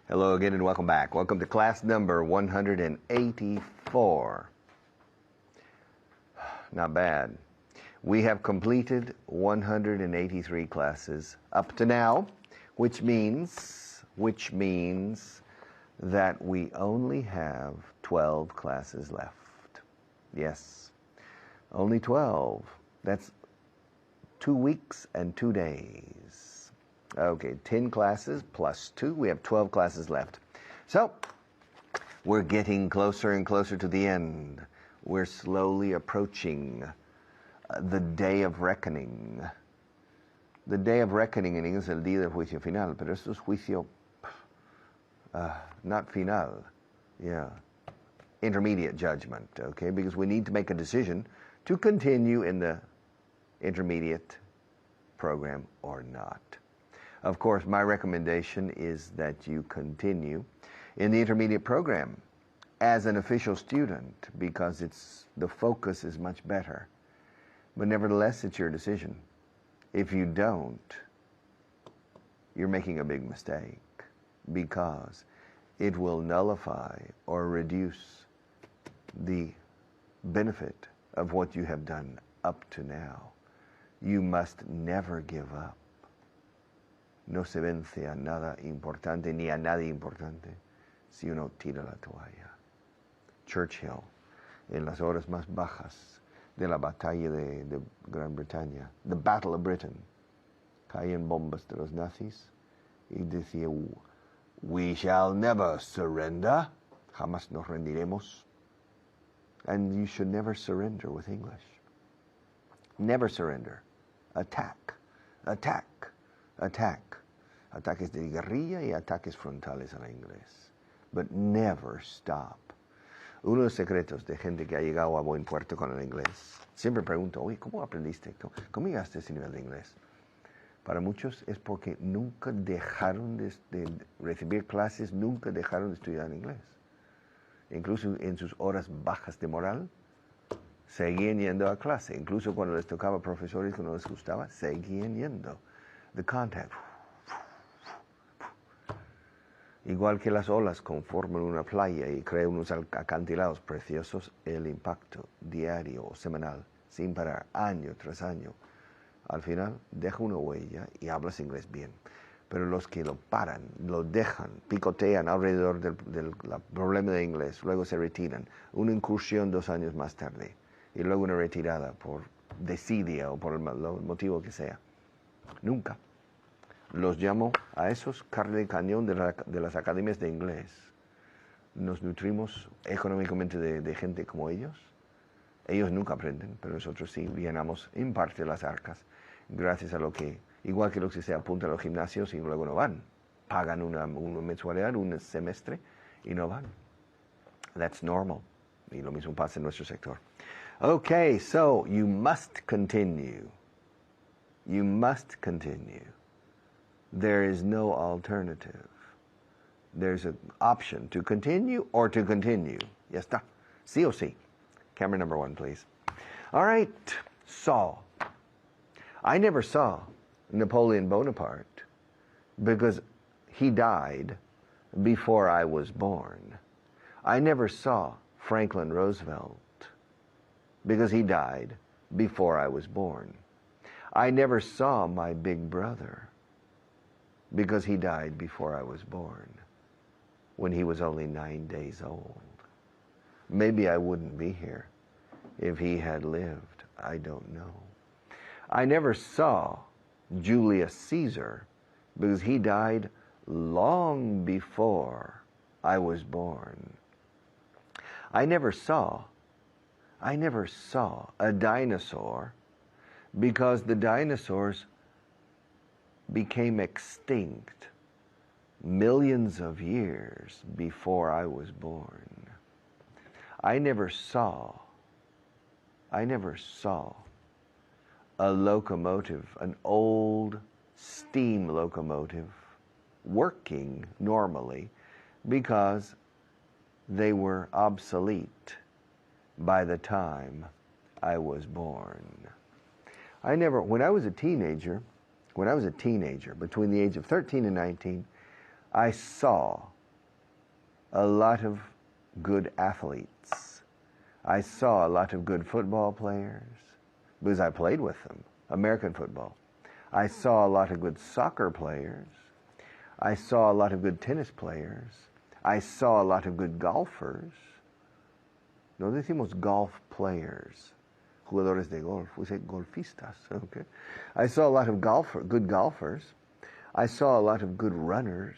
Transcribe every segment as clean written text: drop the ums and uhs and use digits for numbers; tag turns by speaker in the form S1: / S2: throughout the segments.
S1: Hello again and welcome back. Welcome to class number 184. Not bad. We have completed 183 classes up to now, which means that we only have 12 classes left. Yes, only 12. That's 2 weeks and 2 days. Okay, 10 classes plus 2. We have 12 classes left. So, we're getting closer and closer to the end. We're slowly approaching the day of reckoning. The day of reckoning en inglés es el día del juicio final, pero esto es juicio not final. Yeah. Intermediate judgment, okay? Because we need to make a decision to continue in the intermediate program or not. Of course, my recommendation is that you continue in the intermediate program as an official student because the focus is much better. But nevertheless, it's your decision. If you don't, you're making a big mistake because it will nullify or reduce the benefit of what you have done up to now. You must never give up. No se vence a nada importante ni a nada importante si uno tira la toalla. Churchill, en las horas más bajas de la batalla de Gran Bretaña, the Battle of Britain, caían bombas de los nazis y decía, we shall never surrender, jamás nos rendiremos. And you should never surrender with English. Never surrender. Attack, attack, attack. Ataques de guerrilla y ataques frontales al inglés. But never stop. Uno de los secretos de gente que ha llegado a buen puerto con el inglés, siempre pregunto, oye, ¿cómo aprendiste? ¿Cómo llegaste a ese nivel de inglés? Para muchos es porque nunca dejaron de recibir clases, nunca dejaron de estudiar inglés. Incluso en sus horas bajas de moral, seguían yendo a clase. Incluso cuando les tocaba profesores que no les gustaba, seguían yendo. The contact. Igual que las olas conforman una playa y crean unos acantilados preciosos, el impacto diario o semanal, sin parar, año tras año, al final deja una huella y hablas inglés bien. Pero los que lo paran, lo dejan, picotean alrededor del problema de inglés, luego se retiran, una incursión 2 años más tarde, y luego una retirada por desidia o por el motivo que sea. Nunca. Los llamo a esos carne de cañón de las academias de inglés. Nos nutrimos económicamente de gente como ellos. Ellos nunca aprenden, pero nosotros sí llenamos en parte las arcas, gracias a lo que, igual que los que se apuntan a los gimnasios y luego no van. Pagan una mensualidad, un semestre y no van. That's normal. Y lo mismo pasa en nuestro sector. Okay, so you must continue. You must continue. There is no alternative. There's an option to continue or to continue. Ya está. Sí o sí. Camera number 1, please. All right. Saw. I never saw Napoleon Bonaparte because he died before I was born. I never saw Franklin Roosevelt because he died before I was born. I never saw my big brother because he died before I was born, when he was only 9 days old. Maybe I wouldn't be here if he had lived. I don't know. I never saw Julius Caesar because he died long before I was born. I never saw a dinosaur because the dinosaurs became extinct millions of years before I was born. I never saw a locomotive, an old steam locomotive, working normally because they were obsolete by the time I was born. When I was a teenager, between the age of 13 and 19, I saw a lot of good athletes. I saw a lot of good football players because I played with them, American football. I saw a lot of good soccer players. I saw a lot of good tennis players. I saw a lot of good golfers. No decimos golf players, jugadores de golf, we say golfistas. Okay. I saw a lot of good golfers. I saw a lot of good runners.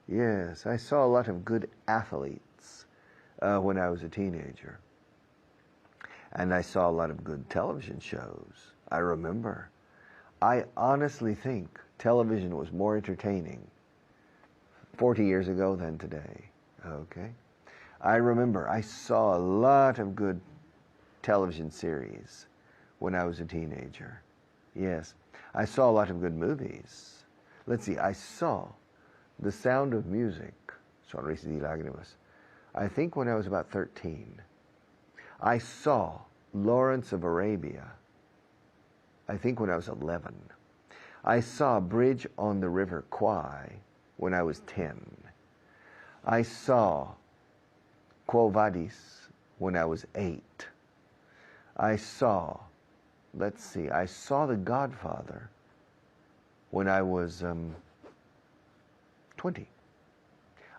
S1: Yes, I saw a lot of good athletes when I was a teenager. And I saw a lot of good television shows. I remember. I honestly think television was more entertaining 40 years ago than today. Okay? I remember I saw a lot of good television series when I was a teenager. Yes. I saw a lot of good movies. Let's see, I saw The Sound of Music, Sonrisas y Lágrimas, I think when I was about 13. I saw Lawrence of Arabia, I think when I was 11. I saw Bridge on the River Kwai when I was 10. I saw Quo Vadis when I was 8. I saw, let's see, I saw The Godfather when I was 20.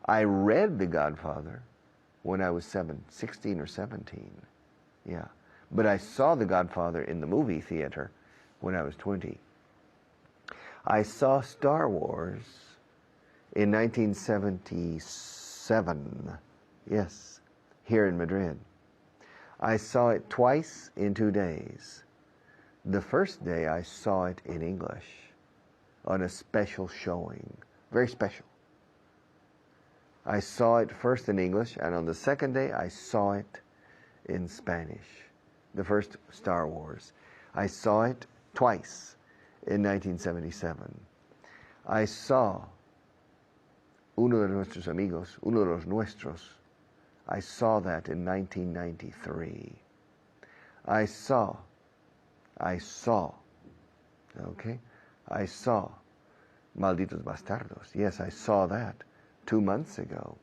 S1: I read The Godfather when I was 16 or 17. Yeah. But I saw The Godfather in the movie theater when I was 20. I saw Star Wars in 1977. Yes, here in Madrid. I saw it twice in 2 days. The first day I saw it in English on a special showing. Very special. I saw it first in English, and on the second day I saw it in Spanish. The first Star Wars. I saw it twice in 1977. I saw Uno de Nuestros Amigos, Uno de los Nuestros. I saw that in 1993. I saw, okay? I saw Malditos Bastardos. Yes, I saw that 2 months ago.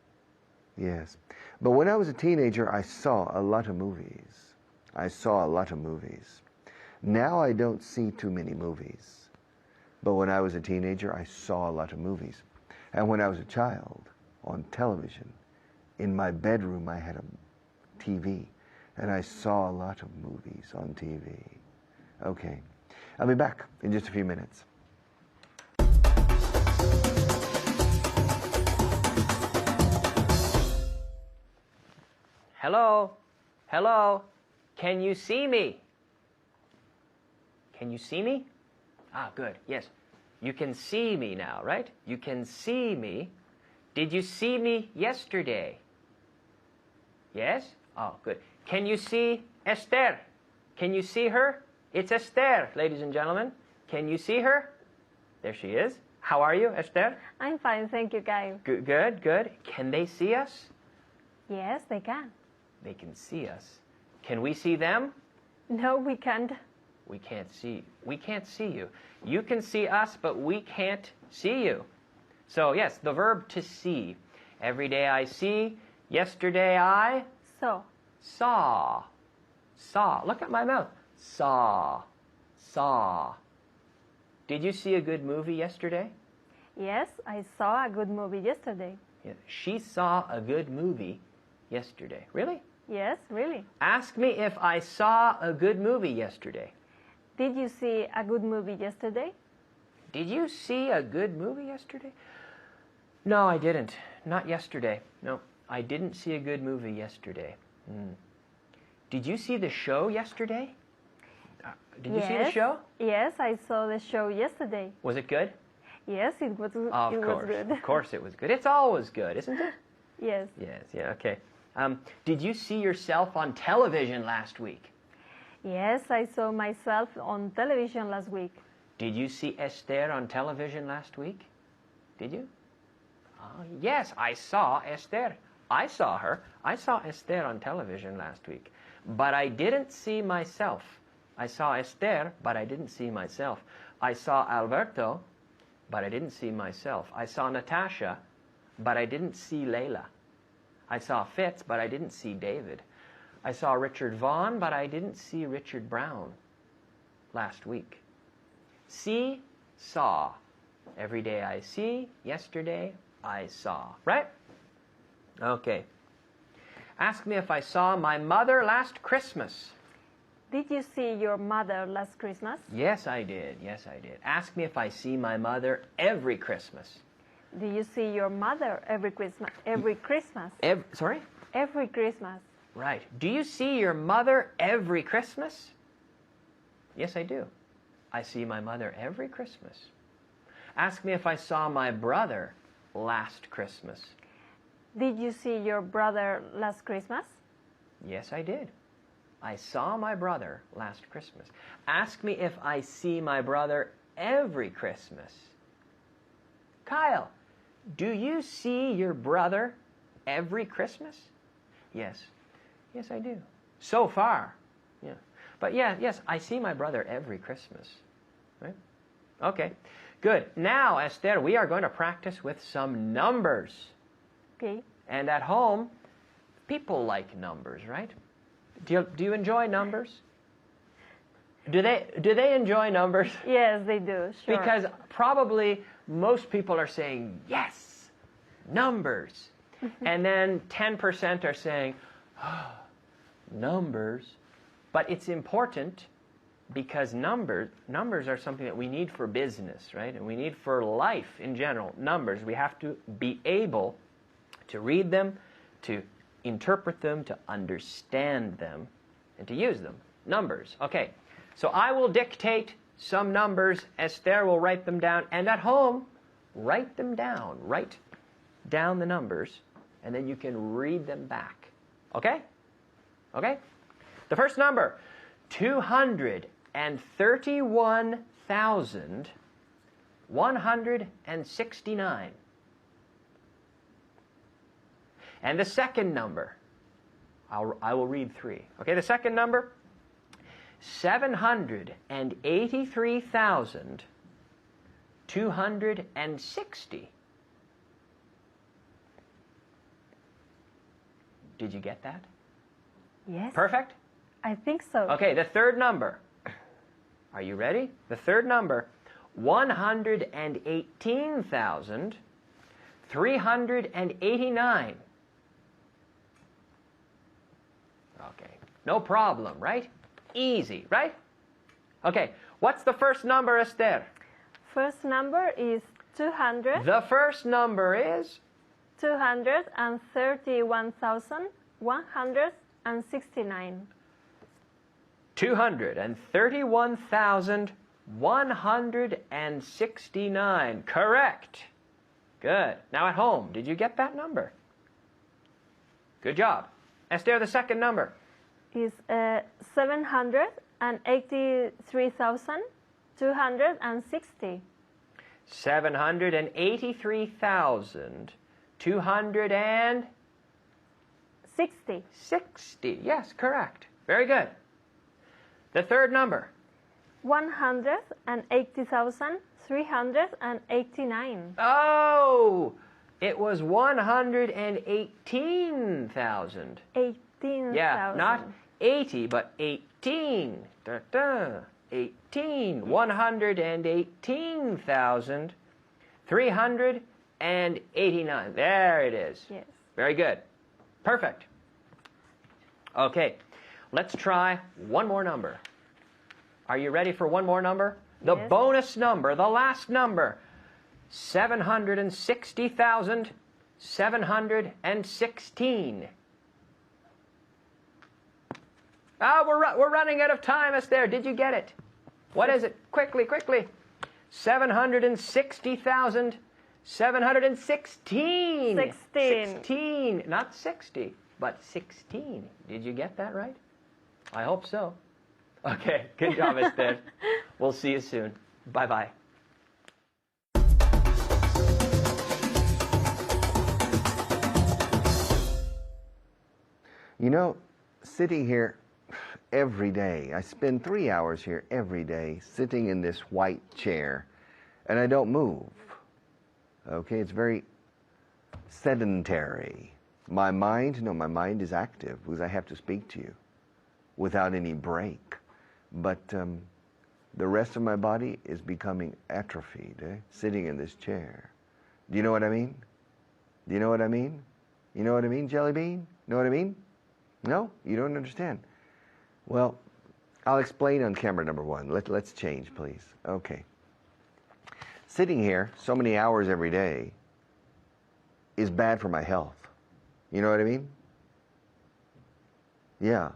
S1: Yes. But when I was a teenager, I saw a lot of movies. I saw a lot of movies. Now I don't see too many movies. But when I was a teenager, I saw a lot of movies. And when I was a child, on television, in my bedroom, I had a TV. And I saw a lot of movies on TV. Okay. I'll be back in just a few minutes.
S2: Hello? Hello? Can you see me? Can you see me? Ah, good. Yes. You can see me now, right? You can see me. Did you see me yesterday? Yes? Oh, good. Can you see Esther? Can you see her? It's Esther, ladies and gentlemen. Can you see her? There she is. How are you, Esther?
S3: I'm fine, thank you, Guy.
S2: Good, good, good. Can they see us?
S3: Yes, they can.
S2: They can see us. Can we see them?
S3: No, we can't.
S2: We can't see you. You can see us, but we can't see you. So yes, the verb to see. Every day I see. Yesterday I
S3: saw.
S2: Look at my mouth. Saw. Did you see a good movie yesterday?
S3: Yes, I saw a good movie yesterday.
S2: Yeah. She saw a good movie yesterday. Really?
S3: Yes, really.
S2: Ask me if I saw a good movie yesterday.
S3: Did you see a good movie yesterday?
S2: Did you see a good movie yesterday? No, I didn't. Not yesterday. No, I didn't see a good movie yesterday. Did you see the show yesterday? Did you see the show?
S3: Yes, I saw the show yesterday.
S2: Was it good?
S3: Yes, it was good.
S2: Of course it was good. It's always good, isn't it?
S3: Yes.
S2: Yes, yeah, okay. Did you see yourself on television last week?
S3: Yes, I saw myself on television last week.
S2: Did you see Esther on television last week? Did you? Yes, I saw Esther. I saw her. I saw Esther on television last week. But I didn't see myself. I saw Esther, but I didn't see myself. I saw Alberto, but I didn't see myself. I saw Natasha, but I didn't see Layla. I saw Fitz, but I didn't see David. I saw Richard Vaughn, but I didn't see Richard Brown last week. See, saw. Every day I see, yesterday I saw. Right? Okay. Ask me if I saw my mother last Christmas.
S3: Did you see your mother last Christmas?
S2: Yes, I did. Yes, I did. Ask me if I see my mother every Christmas.
S3: Do you see your mother every Christmas? Every Christmas?
S2: Sorry?
S3: Every Christmas.
S2: Right. Do you see your mother every Christmas? Yes, I do. I see my mother every Christmas. Ask me if I saw my brother last Christmas.
S3: Did you see your brother last Christmas?
S2: Yes, I did. I saw my brother last Christmas. Ask me if I see my brother every Christmas. Kyle, do you see your brother every Christmas? Yes. Yes, I do. So far. Yeah. But yes, I see my brother every Christmas. Right? Okay. Good. Now, Esther, we are going to practice with some numbers.
S3: Okay.
S2: And at home, people like numbers, right? Do you enjoy numbers? Do they enjoy numbers?
S3: Yes, they do, sure.
S2: Because probably most people are saying, yes, numbers. And then 10% are saying, oh, numbers. But it's important because numbers are something that we need for business, right? And we need for life in general. Numbers, we have to be able to read them, to interpret them, to understand them, and to use them. Numbers. Okay, so I will dictate some numbers. Esther will write them down. And at home, write them down. Write down the numbers, and then you can read them back. Okay? Okay? The first number, 231,169. And the second number, I will read three. Okay, the second number, 783,260. Did you get that?
S3: Yes.
S2: Perfect?
S3: I think so.
S2: Okay, the third number. Are you ready? The third number, 118,389. Okay, no problem, right? Easy, right? Okay, what's the first number, Esther?
S3: First number is 200.
S2: The first number is?
S3: 231,169.
S2: 231,169. Correct. Good. Now at home, did you get that number? Good job. Esther, the second number?
S3: Is 783,260.
S2: 783,260. 60. Yes, correct. Very good. The third number?
S3: 180,389.
S2: Oh, it was 118,000.
S3: 18,000.
S2: Yeah, not 80, but 18. Da-da. 18. 118,389. There it is.
S3: Yes.
S2: Very good. Perfect. Okay, let's try one more number. Are you ready for one more number? The
S3: Yes.
S2: bonus number, the last number, 760,716. Ah, we're running out of time, Esther. Did you get it? What is it? Quickly, quickly. 760,716.
S3: 16.
S2: 16. Not 60, but 16. Did you get that right? I hope so. Okay, good job, Esther. We'll see you soon. Bye-bye.
S1: You know, sitting here every day, I spend 3 hours here every day sitting in this white chair, and I don't move. Okay, it's very sedentary. My mind, no, my mind is active because I have to speak to you without any break. But the rest of my body is becoming atrophied, sitting in this chair. Do you know what I mean? Do you know what I mean? You know what I mean, Jelly Bean? Know what I mean? No? You don't understand. Well, I'll explain on camera number one. Let's change, please. Okay. Sitting here so many hours every day is bad for my health. You know what I mean? Yeah.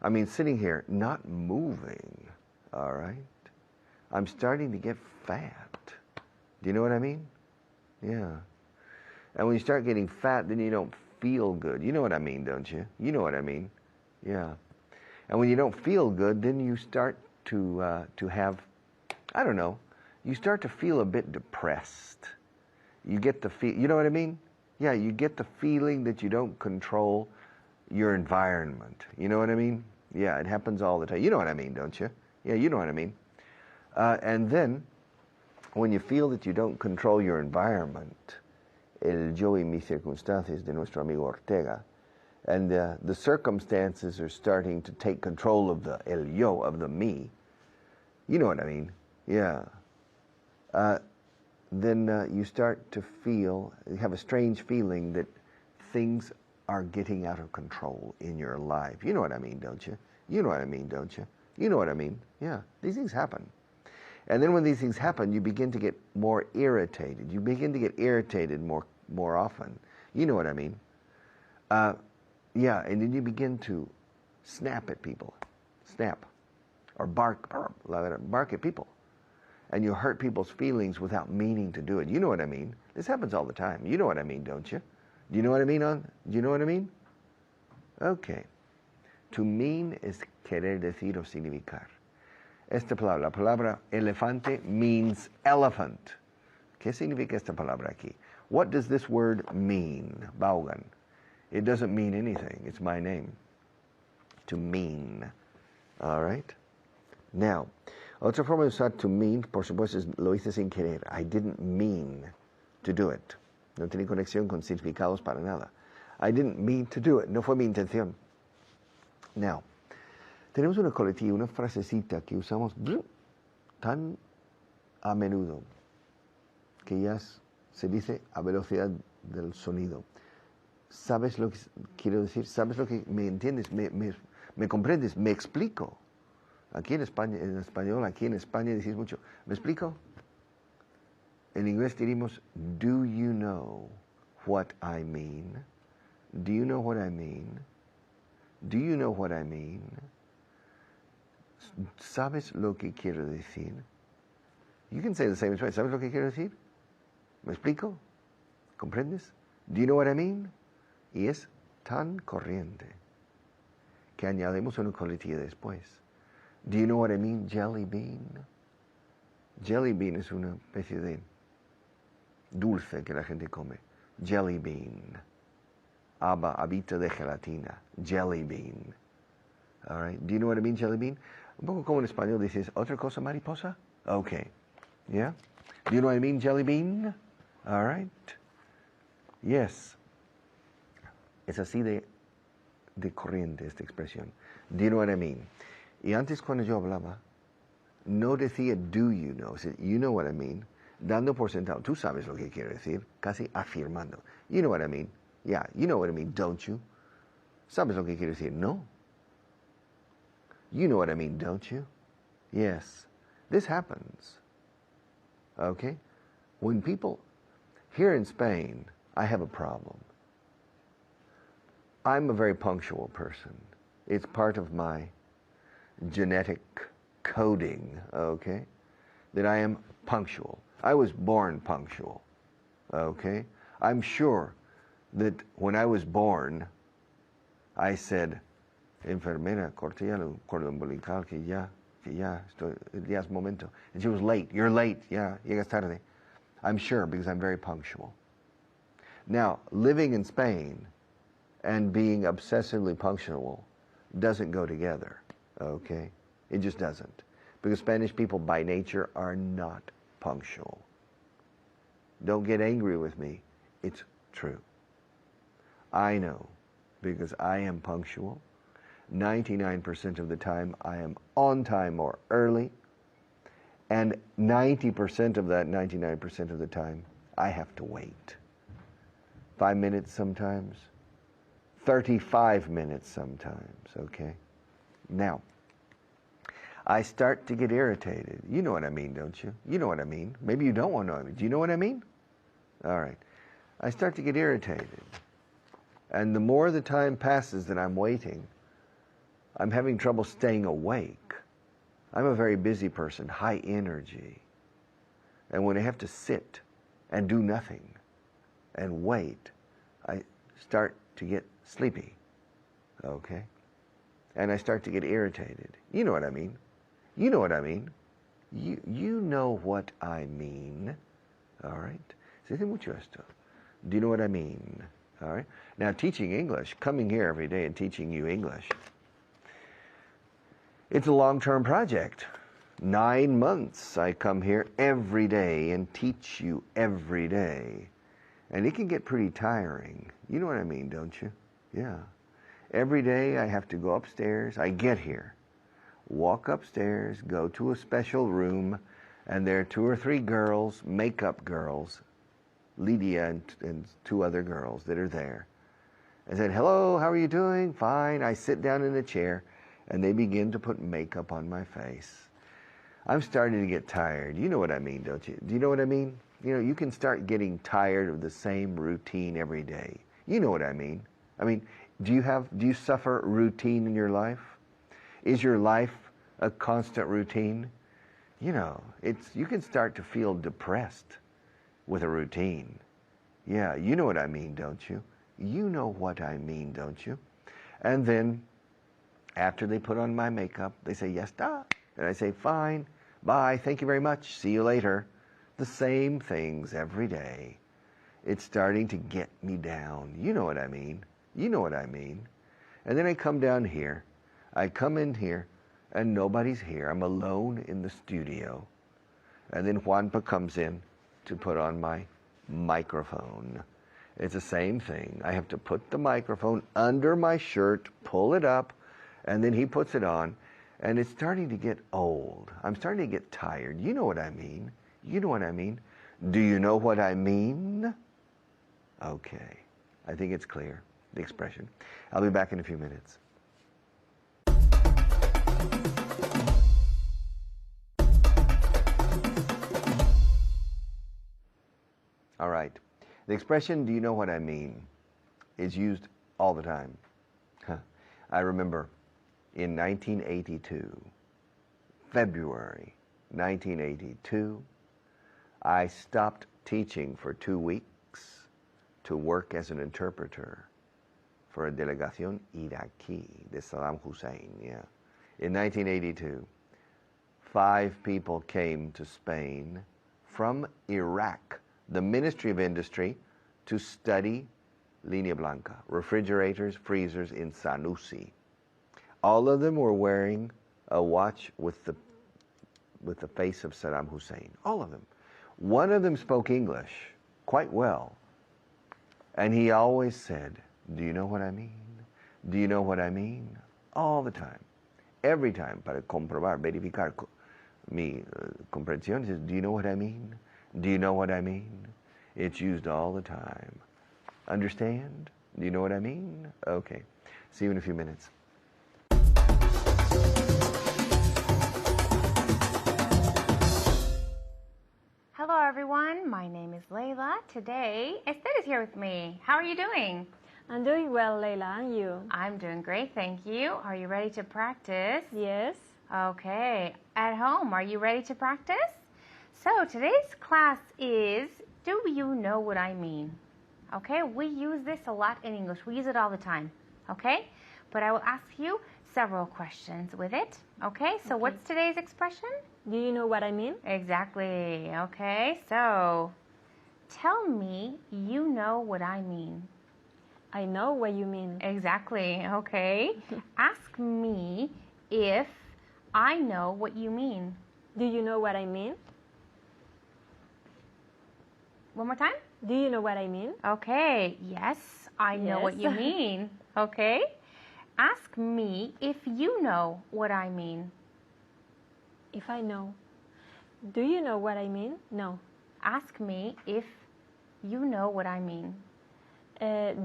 S1: I mean, sitting here, not moving, all right? I'm starting to get fat. Do you know what I mean? Yeah. And when you start getting fat, then you don't feel good. You know what I mean, don't you? You know what I mean. Yeah. And when you don't feel good, then you start to have, I don't know, you start to feel a bit depressed. You get the feel, you know what I mean? Yeah, you get the feeling that you don't control your environment. You know what I mean? Yeah, it happens all the time. You know what I mean, don't you? Yeah, you know what I mean. And then, when you feel that you don't control your environment, el yo y mis circunstancias de nuestro amigo Ortega, and the circumstances are starting to take control of the el yo, of the me. You know what I mean? Yeah. Then you start to feel, you have a strange feeling that things are getting out of control in your life. You know what I mean, don't you? You know what I mean, don't you? You know what I mean? Yeah, these things happen. And then when these things happen, you begin to get more irritated. You begin to get irritated more often. You know what I mean? Yeah, and then you begin to snap at people. Snap. Or bark at people. And you hurt people's feelings without meaning to do it. You know what I mean? This happens all the time. You know what I mean, don't you? Do you know what I mean? Do you know what I mean? Okay. To mean es querer decir o significar. Esta palabra, la palabra elefante means elephant. ¿Qué significa esta palabra aquí? What does this word mean, Baugan? It doesn't mean anything. It's my name. To mean. All right? Now, otra forma de usar to mean, por supuesto, es lo hice sin querer. I didn't mean to do it. No tiene conexión con significados para nada. I didn't mean to do it. No fue mi intención. Now, tenemos una coletilla, una frasecita que usamos tan a menudo que ya se dice a velocidad del sonido. ¿Sabes lo que quiero decir? ¿Sabes lo que me entiendes? ¿Me comprendes? ¿Me explico? Aquí en España, en español, aquí en España decís mucho, ¿me explico? En inglés diríamos, do you know what I mean? Do you know what I mean? Do you know what I mean? ¿Sabes lo que quiero decir? You can say the same way. ¿Sabes lo que quiero decir? ¿Me explico? ¿Comprendes? Do you know what I mean? Y es tan corriente que añadimos una coletilla después. Do you know what I mean, jelly bean? Jelly bean es una especie de dulce que la gente come. Jelly bean. Habita de gelatina. Jelly bean. All right. Do you know what I mean, jelly bean? Un poco como en español dices, ¿otra cosa mariposa? Okay. Yeah? Do you know what I mean, jelly bean? All right. Yes. Es así de corriente esta expresión. Do you know what I mean? Y antes cuando yo hablaba, no decía do you know, you know what I mean, dando por sentado, tú sabes lo que quiero decir, casi afirmando. You know what I mean? Yeah, you know what I mean, don't you? ¿Sabes lo que quiero decir? No. You know what I mean, don't you? Yes. This happens. Okay? When people, here in Spain, I have a problem. I'm a very punctual person. It's part of my genetic coding, okay, that I am punctual. I was born punctual, okay? I'm sure that when I was born, I said, enfermera, cortilla el cordón umbilical, que ya es momento. And she was late. You're late. Yeah, llegas tarde. I'm sure because I'm very punctual. Now, living in Spain and being obsessively punctual doesn't go together, okay? It just doesn't. Because Spanish people by nature are not punctual. Don't get angry with me. It's true. I know, because I am punctual. 99% of the time I am on time or early. And 90% of that 99% of the time I have to wait. 5 minutes sometimes. 35 minutes sometimes, okay? Now, I start to get irritated. You know what I mean, don't you? You know what I mean. Maybe you don't want to know what I mean. Do you know what I mean? All right. I start to get irritated. And the more the time passes that I'm waiting, I'm having trouble staying awake. I'm a very busy person, high energy. And when I have to sit and do nothing and wait, I start to get sleepy, okay? And I start to get irritated. You know what I mean. You know what I mean. You know what I mean, all right? Se dice mucho esto. Do you know what I mean? All right? Now, teaching English, coming here every day and teaching you English, it's a long-term project. 9 months I come here every day and teach you every day. And it can get pretty tiring. You know what I mean, don't you? Yeah. Every day I have to go upstairs. I get here, walk upstairs, go to a special room, and there are 2 or 3 girls, makeup girls, Lydia and 2 other girls that are there. I said, hello, how are you doing? Fine. I sit down in a chair, and they begin to put makeup on my face. I'm starting to get tired. You know what I mean, don't you? Do you know what I mean? You know, you can start getting tired of the same routine every day. You know what I mean. I mean, do you suffer routine in your life? Is your life a constant routine? You know, you can start to feel depressed with a routine. Yeah, you know what I mean, don't you? You know what I mean, don't you? And then, after they put on my makeup, they say, yes, da. And I say, fine, bye, thank you very much, see you later. The same things every day. It's starting to get me down. You know what I mean. You know what I mean. And then I come down here. I come in here, and nobody's here. I'm alone in the studio. And then Juanpa comes in to put on my microphone. It's the same thing. I have to put the microphone under my shirt, pull it up, and then he puts it on, and it's starting to get old. I'm starting to get tired. You know what I mean. You know what I mean. Do you know what I mean? Okay. I think it's clear, the expression. I'll be back in a few minutes. All right. The expression, do you know what I mean, is used all the time. I remember in 1982, February 1982, I stopped teaching for 2 weeks to work as an interpreter for a delegación iraquí de Saddam Hussein. Yeah. In 1982, 5 people came to Spain from Iraq, the Ministry of Industry, to study Línea Blanca, refrigerators, freezers in Sanusi. All of them were wearing a watch with the face of Saddam Hussein. All of them. One of them spoke English quite well. And he always said, do you know what I mean? Do you know what I mean? All the time. Every time, para comprobar, verificar mi comprensión, he says, do you know what I mean? Do you know what I mean? It's used all the time. Understand? Do you know what I mean? Okay. See you in a few minutes.
S4: Hello everyone, my name is Layla. Today, Esther is here with me. How are you doing?
S3: I'm doing well, Leila, and you?
S4: I'm doing great, thank you. Are you ready to practice?
S3: Yes.
S4: Okay. At home, are you ready to practice? So today's class is, do you know what I mean? Okay, we use this a lot in English. We use it all the time, okay? But I will ask you several questions with it, okay? So what's today's expression?
S3: Do you know what I mean?
S4: Exactly, okay? So tell me you know what I mean.
S3: I know what you mean.
S4: Exactly, okay? Ask me if I know what you mean.
S3: Do you know what I mean?
S4: One more time?
S3: Do you know what I mean?
S4: Okay, yes, I know what
S3: Yes.
S4: you mean. Okay? Ask me if you know what I mean.
S3: If I know. Do you know what I mean? No.
S4: Ask me if you know what I mean.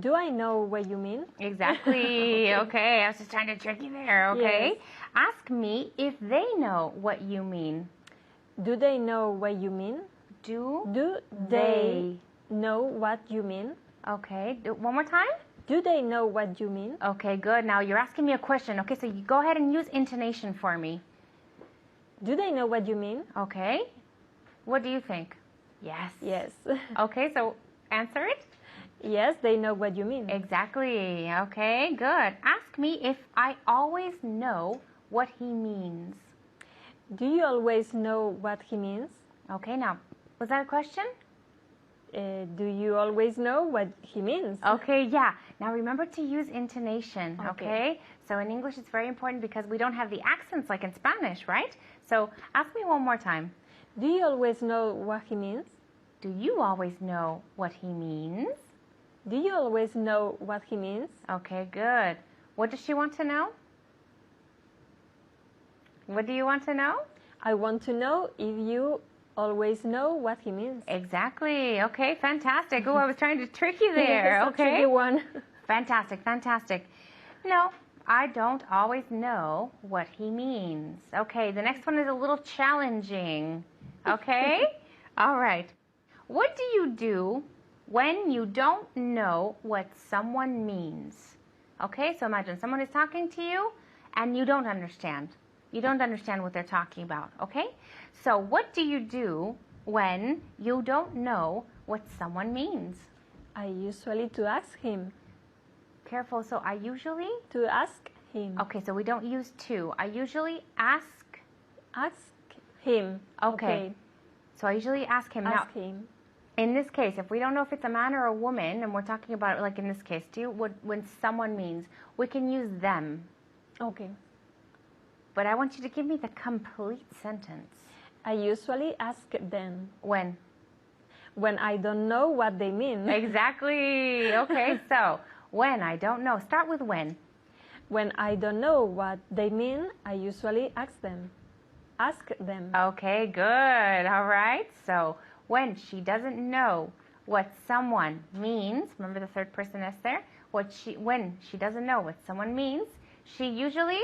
S3: Do I know what you mean?
S4: Exactly. Okay, I was just trying to trick you there. Okay.
S3: Yes.
S4: Ask me if they know what you mean.
S3: Do they know what you mean?
S4: Do
S3: Do they know what you mean?
S4: Okay. One more time.
S3: Do they know what you mean?
S4: Okay, good. Now you're asking me a question. Okay, so you go ahead and use intonation for me.
S3: Do they know what you mean?
S4: Okay. What do you think? Yes.
S3: Yes.
S4: Okay, so answer it.
S3: Yes, they know what you mean.
S4: Exactly. Okay, good. Ask me if I always know what he means.
S3: Do you always know what he means?
S4: Okay, now, was that a question?
S3: Do you always know what he means?
S4: Okay, yeah. Now remember to use intonation,
S3: Okay.
S4: okay? So in English it's very important because we don't have the accents like in Spanish, right? So ask me one more time.
S3: Do you always know what he means?
S4: Do you always know what he means?
S3: Do you always know what he means?
S4: Okay, good. What does she want to know? What do you want to know?
S3: I want to know if you always know what he means.
S4: Exactly. Okay, fantastic. Oh, I was trying to trick you there.
S3: Yes, a
S4: Okay.
S3: tricky one.
S4: Fantastic, fantastic. No, I don't always know what he means. Okay, the next one is a little challenging. Okay? All right. What do you do when you don't know what someone means? Okay, so imagine someone is talking to you and you don't understand. You don't understand what they're talking about, okay? So what do you do when you don't know what someone means?
S3: I usually to ask him.
S4: Careful, so I usually...
S3: To ask him.
S4: Okay, so we don't use to. I usually ask...
S3: Ask him.
S4: Okay. So I usually ask him.
S3: Ask
S4: Now,
S3: him.
S4: in this case, if we don't know if it's a man or a woman, and we're talking about, like in this case, when someone means, we can use them.
S3: Okay.
S4: But I want you to give me the complete sentence.
S3: I usually ask them
S4: When?
S3: when I don't know what they mean.
S4: Exactly. Okay, so when I don't know. Start with when.
S3: When I don't know what they mean, I usually ask them. Ask them.
S4: Okay, good. All right. So when she doesn't know what someone means, remember the third person S there? When she doesn't know what someone means, she usually...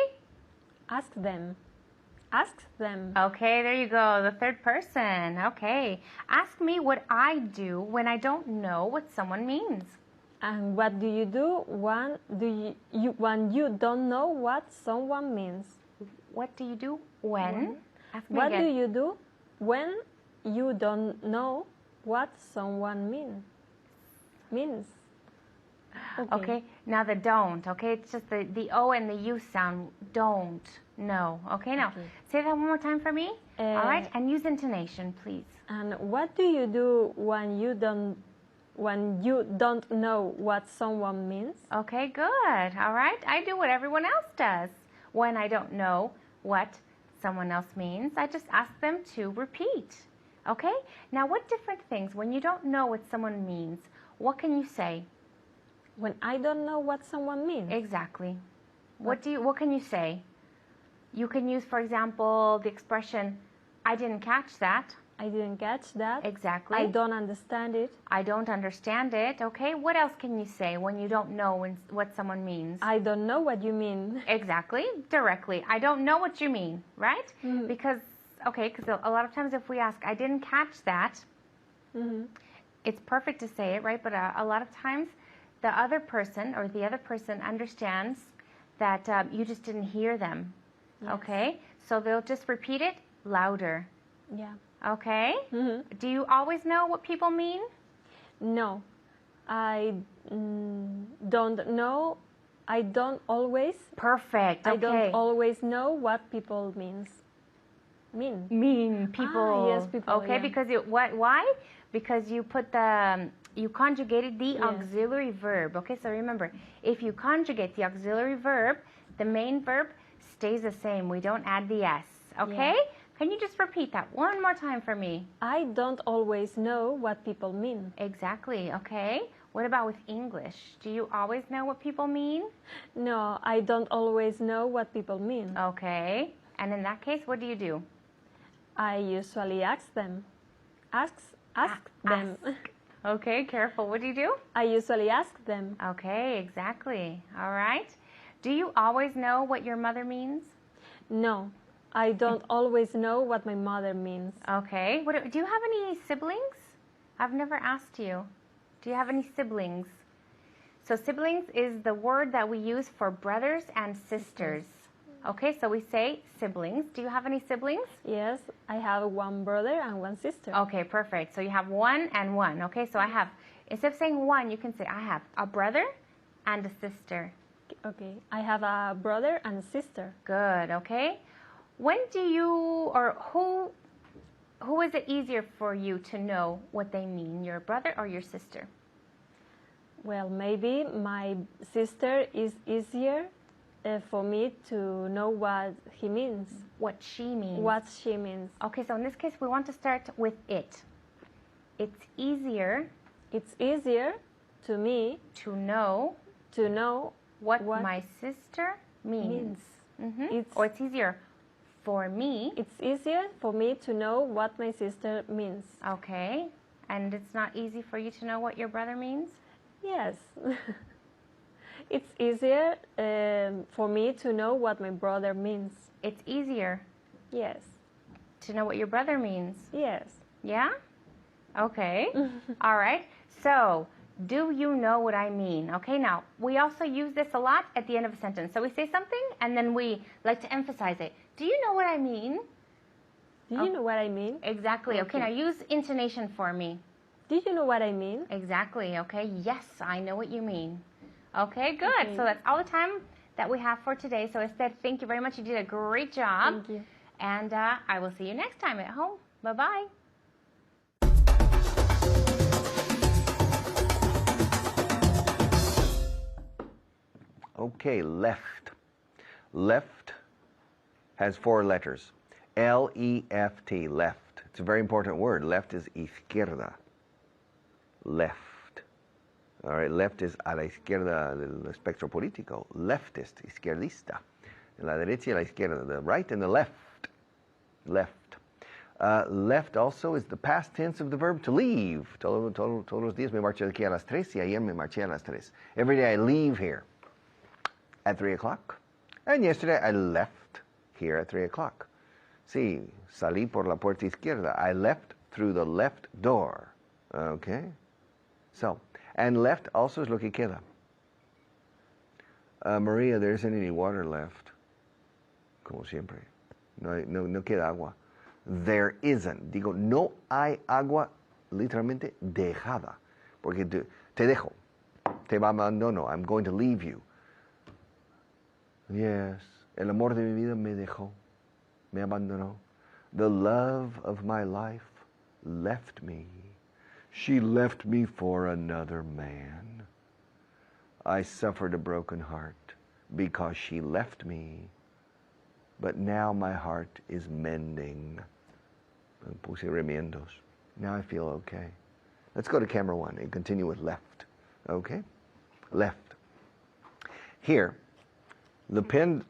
S3: Ask them. Ask them.
S4: Okay, there you go. The third person. Okay. Ask me what I do when I don't know what someone means.
S3: And what do you do when you don't know what someone means?
S4: What do you do when? Ask me
S3: What
S4: again.
S3: do you do when you don't know what someone means?
S4: Okay, now the don't, okay? It's just the O and the U sound. Don't, no. Okay, now
S3: Okay.
S4: say that one more time for me. All right, and use intonation, please.
S3: And what do you do when you don't know what someone means?
S4: Okay, good. All right, I do what everyone else does. When I don't know what someone else means, I just ask them to repeat. Okay, now what different things, when you don't know what someone means, what can you say?
S3: When I don't know what someone means.
S4: Exactly. What can you say? You can use, for example, the expression, I didn't catch that.
S3: I didn't catch that.
S4: Exactly.
S3: I don't understand it.
S4: I don't understand it. Okay, what else can you say when you don't know what someone means?
S3: I don't know what you mean.
S4: Exactly, directly. I don't know what you mean, right?
S3: Mhm.
S4: Because a lot of times if we ask, I didn't catch that, it's perfect to say it, right? But a lot of times the other person understands that you just didn't hear them,
S3: Yes.
S4: okay? So they'll just repeat it louder,
S3: Yeah.
S4: okay? Do you always know what people mean?
S3: No, I don't know. I don't always.
S4: Perfect, okay.
S3: I don't always know what people mean.
S4: Mean people.
S3: Yes, people.
S4: Okay,
S3: yeah.
S4: because why? Because you put you conjugated the auxiliary verb. Okay, so remember, if you conjugate the auxiliary verb, the main verb stays the same. We don't add the S. Okay?
S3: Yeah.
S4: Can you just repeat that one more time for me?
S3: I don't always know what people mean.
S4: Exactly, okay. What about with English? Do you always know what people mean?
S3: No, I don't always know what people mean.
S4: Okay. And in that case, what do?
S3: I usually ask them. Ask them.
S4: Okay, careful. What do?
S3: I usually ask them.
S4: Okay, exactly. All right. Do you always know what your mother means?
S3: No, I don't always know what my mother means.
S4: Okay. Do you have any siblings? I've never asked you. Do you have any siblings? So siblings is the word that we use for brothers and sisters. Okay, so we say siblings. Do you have any siblings?
S3: Yes, I have one brother and one sister.
S4: Okay, perfect. So you have one and one. Okay, so I have, instead of saying one, you can say I have a brother and a sister.
S3: Okay, I have a brother and a sister.
S4: Good, okay. When do you, or who is it easier for you to know what they mean, your brother or your sister?
S3: Well, maybe my sister is easier for me to know what he means.
S4: What she means.
S3: What she means.
S4: Okay, so in this case, we want to start with it. It's easier.
S3: It's easier to me
S4: to know what my sister means. Or it's easier for me.
S3: It's easier for me to know what my sister means.
S4: Okay. And it's not easy for you to know what your brother means?
S3: Yes. It's easier for me to know what my brother means.
S4: It's easier?
S3: Yes.
S4: To know what your brother means?
S3: Yes.
S4: Yeah? Okay. All right. So, do you know what I mean? Okay, now, we also use this a lot at the end of a sentence. So we say something, and then we like to emphasize it. Do you know what I mean?
S3: Do you know what I mean?
S4: Exactly. Okay, now use intonation for me.
S3: Do you know what I mean?
S4: Exactly. Okay, yes, I know what you mean. Okay, good.
S3: Okay.
S4: So that's all the time that we have for today. So Esther, thank you very much. You did a great job.
S3: Thank you.
S4: And I will see you next time at home. Bye-bye.
S1: Okay, left. Left has 4 letters. L-E-F-T, left. It's a very important word. Left is izquierda. Left. All right, left is a la izquierda del espectro político. Leftist, izquierdista. En la derecha y la izquierda. The right and the left. Left. Left also is the past tense of the verb to leave. Todos los días me marché de aquí a las 3 y ayer me marché a las 3. Every day I leave here at 3 o'clock. And yesterday I left here at 3 o'clock. Sí, salí por la puerta izquierda. I left through the left door. Okay? So, and left also es lo que queda. Maria, there isn't any water left. Como siempre. No queda agua. There isn't. Digo, no hay agua literalmente dejada. Porque te dejo. Te abandono. I'm going to leave you. Yes. El amor de mi vida me dejó. Me abandonó. The love of my life left me. She left me for another man. I suffered a broken heart because she left me. But now my heart is mending. Puse remiendos. Now I feel okay. Let's go to camera 1 and continue with left. Okay? Left. Here, the pen...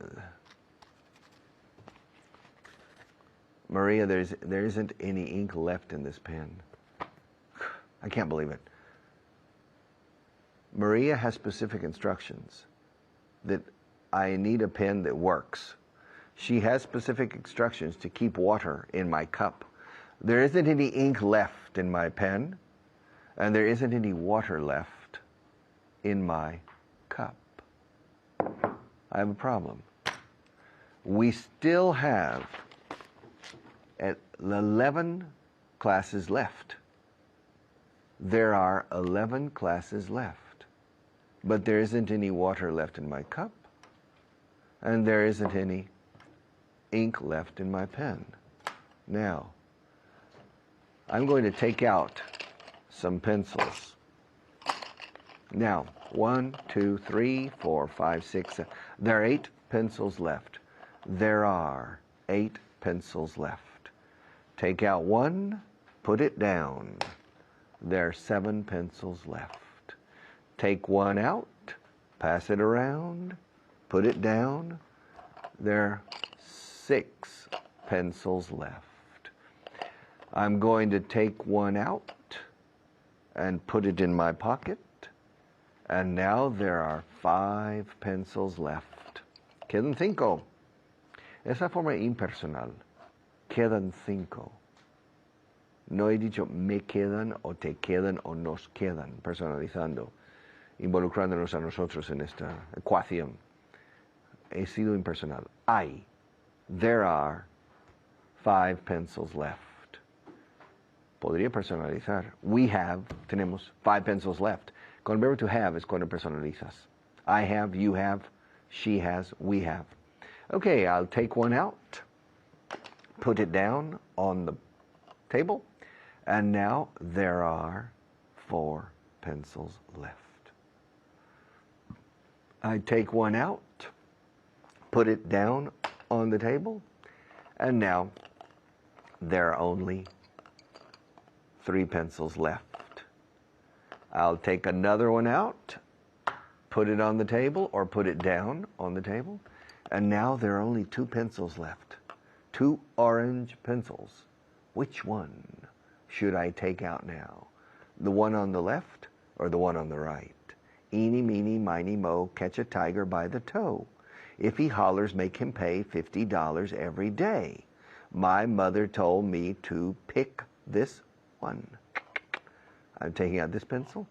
S1: Maria, there isn't any ink left in this pen. I can't believe it. Maria has specific instructions that I need a pen that works. She has specific instructions to keep water in my cup. There isn't any ink left in my pen, and there isn't any water left in my cup. I have a problem. We still have 11 classes left. There are 11 classes left, but there isn't any water left in my cup, and there isn't any ink left in my pen. Now, I'm going to take out some pencils. Now, 1, 2, 3, 4, 5, 6, 7. There are 8 pencils left. There are 8 pencils left. Take out one, put it down. There are 7 pencils left. Take one out, pass it around, put it down. There are 6 pencils left. I'm going to take one out and put it in my pocket. And now there are 5 pencils left. Quedan 5. Esa forma impersonal. Quedan 5. No he dicho me quedan o te quedan o nos quedan, personalizando, involucrándonos a nosotros en esta ecuación. He sido impersonal. There are 5 pencils left. Podría personalizar. We have, tenemos 5 pencils left. Con el verbo to have es cuando personalizas. I have, you have, she has, we have. Okay, I'll take one out, put it down on the table, and now there are 4 pencils left. I take one out, put it down on the table, and now there are only 3 pencils left. I'll take another one out, put it on the table or put it down on the table, and now there are only 2 pencils left. 2 orange pencils. Which one should I take out now? The one on the left or the one on the right? Eeny, meeny, miny, mo, catch a tiger by the toe. If he hollers, make him pay $50 every day. My mother told me to pick this one. I'm taking out this pencil,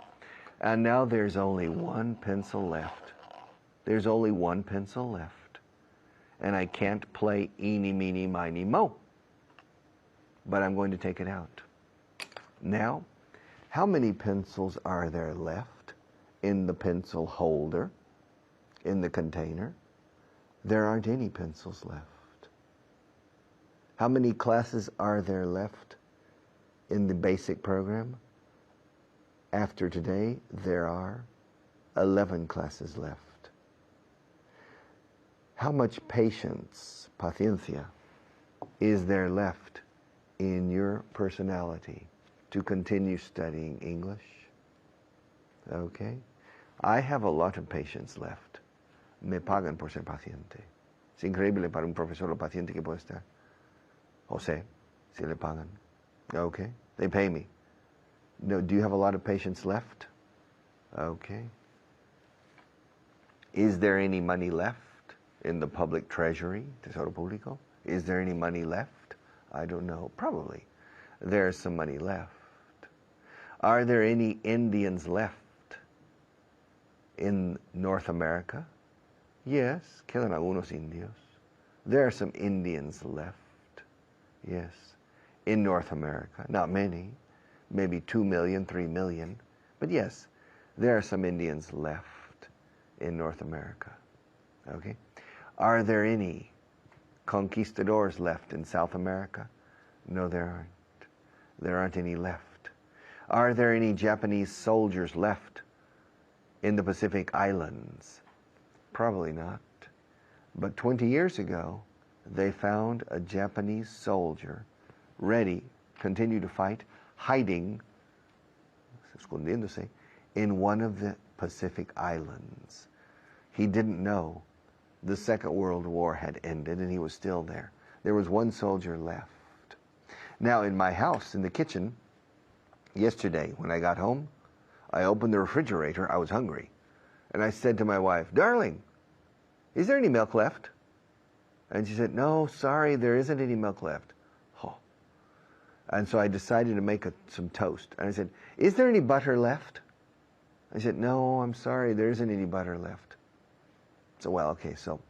S1: and now there's only 1 pencil left. There's only 1 pencil left, and I can't play eeny, meeny, miny, mo, but I'm going to take it out. Now, how many pencils are there left in the pencil holder, in the container? There aren't any pencils left. How many classes are there left in the basic program? After today, there are 11 classes left. How much patience, paciencia, is there left in your personality to continue studying English? Okay? I have a lot of patience left. Me pagan por ser paciente. Es increíble para un profesor lo paciente que puede estar. José, si le pagan. Okay? They pay me. No, do you have a lot of patience left? Okay. Is there any money left in the public treasury, Tesoro Público? Is there any money left? I don't know. Probably. There's some money left. Are there any Indians left in North America? Yes, quedan algunos indios. There are some Indians left. Yes. In North America. Not many. Maybe 2 million, 3 million. But yes, there are some Indians left in North America. Okay? Are there any conquistadors left in South America? No, there aren't. There aren't any left. Are there any Japanese soldiers left in the Pacific Islands? Probably not. But 20 years ago, they found a Japanese soldier ready, continue to fight, hiding, escondiéndose, in one of the Pacific Islands. He didn't know the Second World War had ended and he was still there. There was 1 soldier left. Now in my house, in the kitchen, yesterday when I got home, I opened the refrigerator. I was hungry. And I said to my wife, "Darling, is there any milk left?" And she said, "No, sorry, there isn't any milk left." And so I decided to make some toast. And I said, "Is there any butter left?" I said, "No, I'm sorry, there isn't any butter left." So, well, okay, so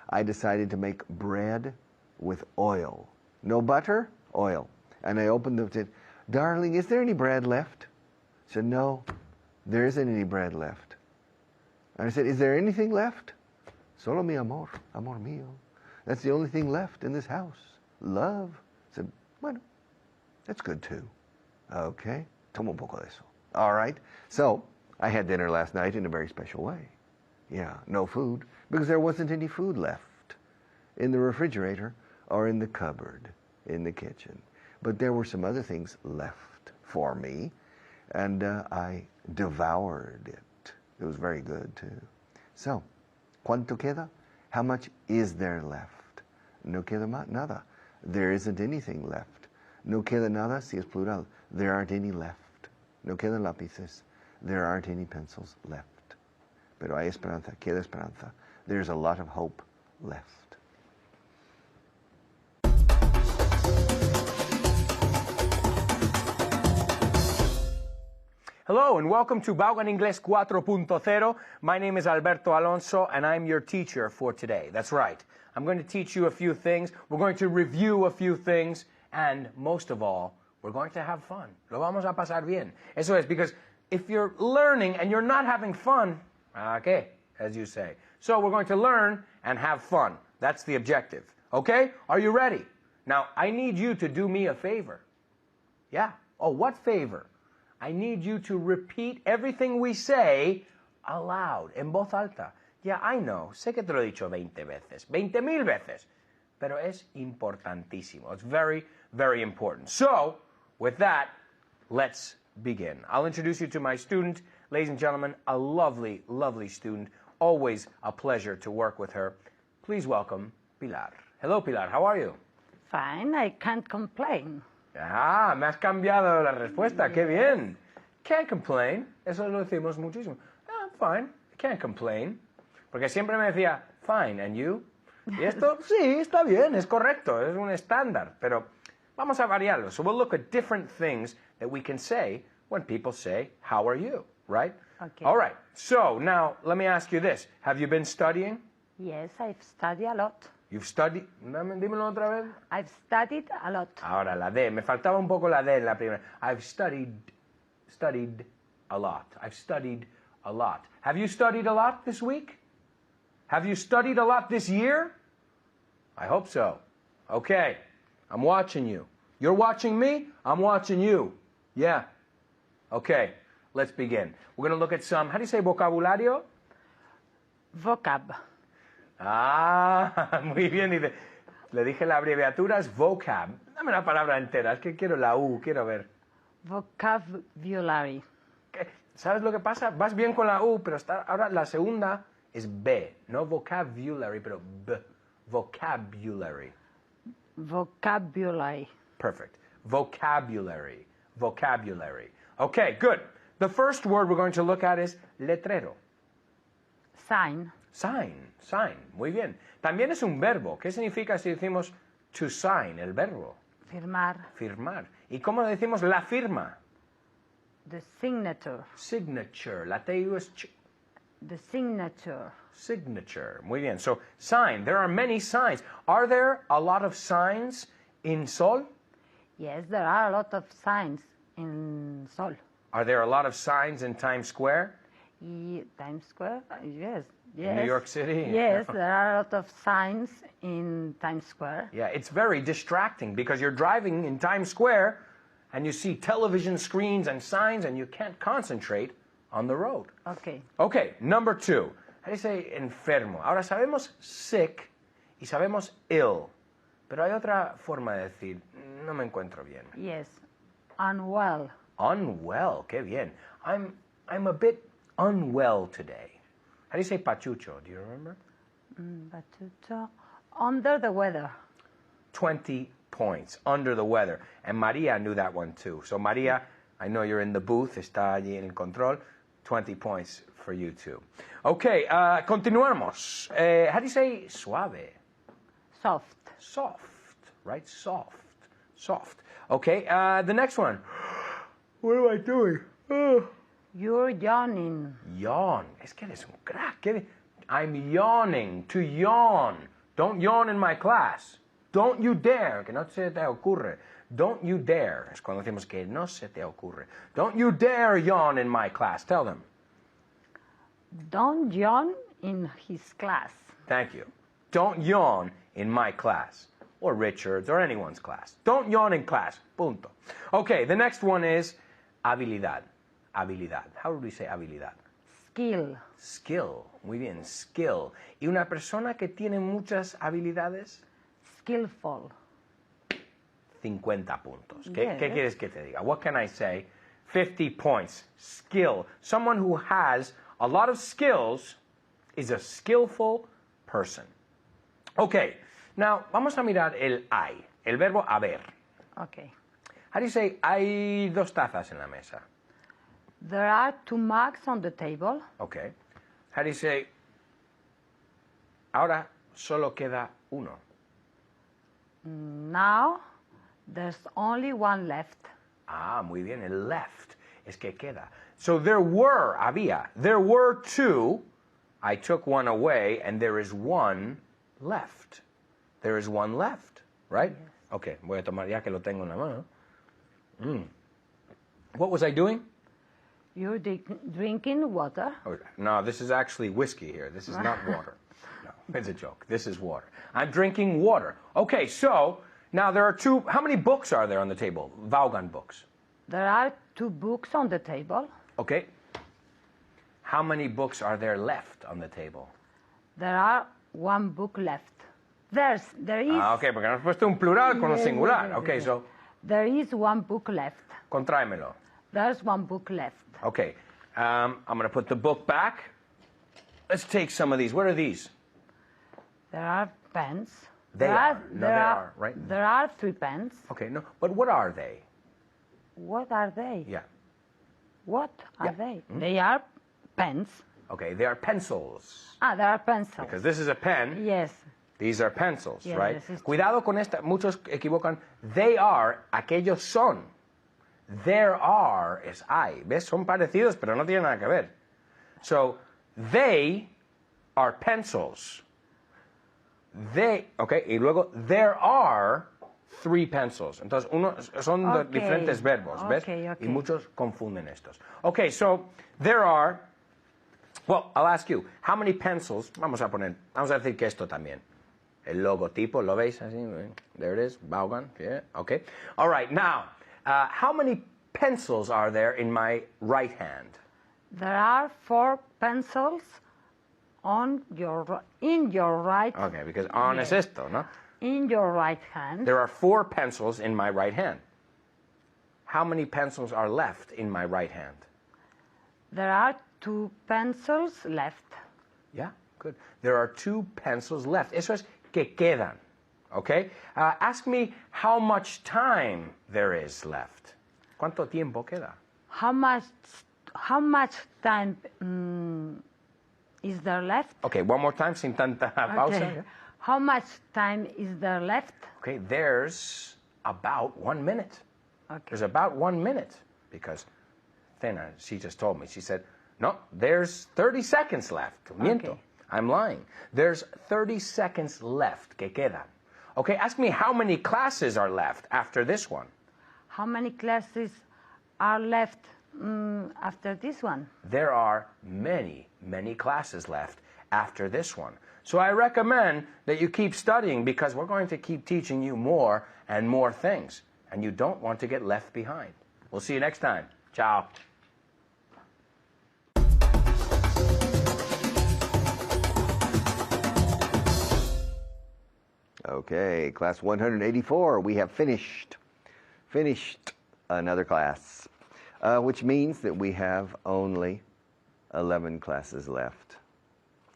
S1: I decided to make bread with oil. No butter, oil. And I opened and said, "Darling, is there any bread left?" She said, "No, there isn't any bread left." And I said, "Is there anything left?" "Solo mi amor, amor mío. That's the only thing left in this house. Love." I said, "Bueno, that's good too." Okay, toma un poco de eso. All right, so I had dinner last night in a very special way. Yeah, no food, because there wasn't any food left in the refrigerator or in the cupboard in the kitchen. But there were some other things left for me, and I devoured it. It was very good too. So, ¿cuánto queda? How much is there left? No queda nada. There isn't anything left. No queda nada si es plural. There aren't any left. No quedan lápices. There aren't any pencils left. Pero hay esperanza, queda esperanza. There's a lot of hope left.
S5: Hello and welcome to Baugan Inglés 4.0. My name is Alberto Alonso and I'm your teacher for today. That's right. I'm going to teach you a few things. We're going to review a few things. And most of all, we're going to have fun. Lo vamos a pasar bien. Eso es, because if you're learning and you're not having fun, ¿qué? As you say. So we're going to learn and have fun. That's the objective. Okay? Are you ready? Now, I need you to do me a favor. Yeah. Oh, what favor? I need you to repeat everything we say aloud, en voz alta. Yeah, I know. Sé que te lo he dicho 20 veces, 20,000 veces. Pero es importantísimo. It's very, very important. So, with that, let's begin. I'll introduce you to my student. Ladies and gentlemen, a lovely, lovely student. Always a pleasure to work with her. Please welcome Pilar. Hello, Pilar. How are you?
S6: Fine, I can't complain.
S5: Ah, me has cambiado la respuesta. Qué bien. Can't complain. Eso lo decimos muchísimo. Ah, I'm fine. Can't complain. Porque siempre me decía, fine, and you? Y esto, sí, está bien, es correcto, es un estándar. Pero vamos a variarlo. So we'll look at different things that we can say when people say, how are you? Right?
S6: Okay.
S5: All right. So now, let me ask you this. Have you been studying?
S6: Yes, I've studied a lot.
S5: You've studied... Dímelo otra vez.
S6: I've studied a lot.
S5: Ahora, la D. Me faltaba un poco la D en la primera. I've studied a lot. I've studied a lot. Have you studied a lot this week? Have you studied a lot this year? I hope so. Okay. I'm watching you. You're watching me? I'm watching you. Yeah. Okay. Let's begin. We're going to look at some, how do you say vocabulario?
S6: Vocab.
S5: Ah, muy bien. Dice, le dije la abreviatura es vocab. Dame la palabra entera, es que quiero la U, quiero ver.
S6: Vocabulary.
S5: ¿Qué? ¿Sabes lo que pasa? Vas bien con la U, pero ahora la segunda es B. No vocabulary, pero B. Vocabulary.
S6: Vocabulary.
S5: Perfect. Vocabulary. Vocabulary. Okay, good. The first word we're going to look at is letrero.
S6: Sign.
S5: Sign, sign. Muy bien. También es un verbo. ¿Qué significa si decimos to sign, el verbo?
S6: Firmar.
S5: Firmar. ¿Y cómo decimos la firma?
S6: The signature.
S5: Signature. La TU es
S6: The signature.
S5: signature. Muy bien. So, sign. There are many signs. Are there a lot of signs in Sol?
S6: Yes, there are a lot of signs in Sol.
S5: Are there a lot of signs in Times Square?
S6: Times Square? Yes.
S5: In New York City?
S6: Yes, there are a lot of signs in Times Square.
S5: Yeah, it's very distracting because you're driving in Times Square and you see television screens and signs and you can't concentrate on the road.
S6: Okay.
S5: Okay, number 2. How do you say enfermo? Ahora sabemos sick y sabemos ill, pero hay otra forma de decir, no me encuentro bien.
S6: Yes. Unwell.
S5: Unwell, qué bien. I'm a bit unwell today. How do you say pachucho? Do you remember?
S6: Batuto. Under the weather.
S5: 20 points, under the weather. And Maria knew that one too. So Maria, I know you're in the booth, está allí en el control. 20 points for you too. Okay, continuamos. How do you say suave?
S6: Soft.
S5: Soft, right? Soft, soft. Okay, the next one. What am I doing? Oh.
S6: You're yawning.
S5: Yawn. Es que eres un crack. I'm yawning. To yawn. Don't yawn in my class. Don't you dare. Que no se te ocurre. Don't you dare. Es cuando decimos que no se te ocurre. Don't you dare yawn in my class. Tell them.
S6: Don't yawn in his class.
S5: Thank you. Don't yawn in my class. Or Richard's or anyone's class. Don't yawn in class. Punto. Okay, the next one is habilidad. Habilidad. How would we say habilidad?
S6: Skill.
S5: Skill. Muy bien, skill. ¿Y una persona que tiene muchas habilidades?
S6: Skillful.
S5: 50 puntos.
S6: Yes.
S5: ¿Qué quieres que te diga? What can I say? 50 points. Skill. Someone who has a lot of skills is a skillful person. Okay, now vamos a mirar el hay, el verbo haber.
S6: Okay.
S5: How do you say, hay dos tazas en la mesa?
S6: There are 2 mugs on the table.
S5: Okay. How do you say, ahora solo queda uno?
S6: Now, there's only one left.
S5: Ah, muy bien, el left es que queda. So there were 2, I took one away, and there is one left. There is one left, right? Yes. Okay, voy a tomar ya que lo tengo en la mano. What was I doing?
S6: You're drinking water.
S5: Oh, no, this is actually whiskey here. This is not water. No, it's a joke. This is water. I'm drinking water. Okay, so now there are 2. How many books are there on the table? Vaughan books.
S6: There are 2 books on the table.
S5: Okay. How many books are there left on the table?
S6: There are 1 book left. There is.
S5: Okay, porque nos has puesto un plural con un singular. Okay, so.
S6: There is 1 book left.
S5: Contráemelo.
S6: There's 1 book left.
S5: Okay, I'm going to put the book back. Let's take some of these. What are these?
S6: There are pens.
S5: There are, right?
S6: There are 3 pens.
S5: Okay, no, but what are they?
S6: What are they?
S5: Yeah.
S6: What are
S5: Yeah.
S6: they? They are pens.
S5: Okay, they are pencils.
S6: They are pencils.
S5: Because this is a pen.
S6: Yes.
S5: These are pencils,
S6: Yes,
S5: right?
S6: this is
S5: Cuidado con esta. Muchos equivocan. They are, aquellos son. There are es hay. ¿Ves? Son parecidos, pero no tienen nada que ver. So, they are pencils. Okay, y luego, there are 3 pencils. Entonces, son diferentes verbos, ¿ves?
S6: Okay.
S5: Y muchos confunden estos. Okay, so, there are, well, I'll ask you, how many pencils, vamos a decir que esto también. El logotipo, ¿lo veis? Así, there it is, Vaughan, yeah, okay. All right, now, how many pencils are there in my right hand?
S6: There are 4 pencils in your right.
S5: Okay, because on es esto, ¿no?
S6: In your right hand.
S5: There are 4 pencils in my right hand. How many pencils are left in my right hand?
S6: There are 2 pencils left.
S5: Yeah, good. There are 2 pencils left. Eso es que quedan. Okay? Ask me how much time there is left. ¿Cuánto tiempo queda?
S6: How much time is there left?
S5: Okay, one more time, sin tanta pausa.
S6: Okay. How much time is there left?
S5: Okay, there's about 1 minute.
S6: Okay.
S5: There's about 1 minute because Thena, she just told me. She said, no, there's 30 seconds left. Miento.
S6: Okay.
S5: I'm lying. There's 30 seconds left que quedan. Okay, ask me how many classes are left after this one.
S6: How many classes are left after this one?
S5: There are many, many classes left after this one. So I recommend that you keep studying because we're going to keep teaching you more and more things. And you don't want to get left behind. We'll see you next time. Ciao.
S1: Okay, class 184, we have finished another class, which means that we have only 11 classes left.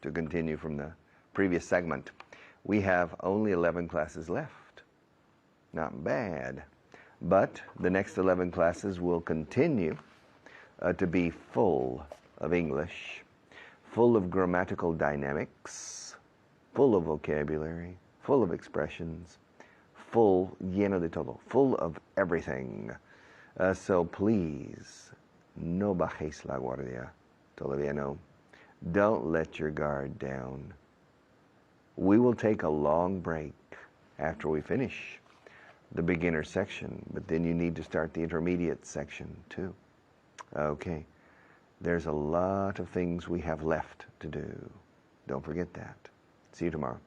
S1: To continue from the previous segment, we have only 11 classes left. Not bad. But the next 11 classes will continue to be full of English, full of grammatical dynamics, full of vocabulary, full of expressions, lleno de todo, full of everything. So please, no bajéis la guardia. Todavía no. Don't let your guard down. We will take a long break after we finish the beginner section, but then you need to start the intermediate section too. Okay. There's a lot of things we have left to do. Don't forget that. See you tomorrow.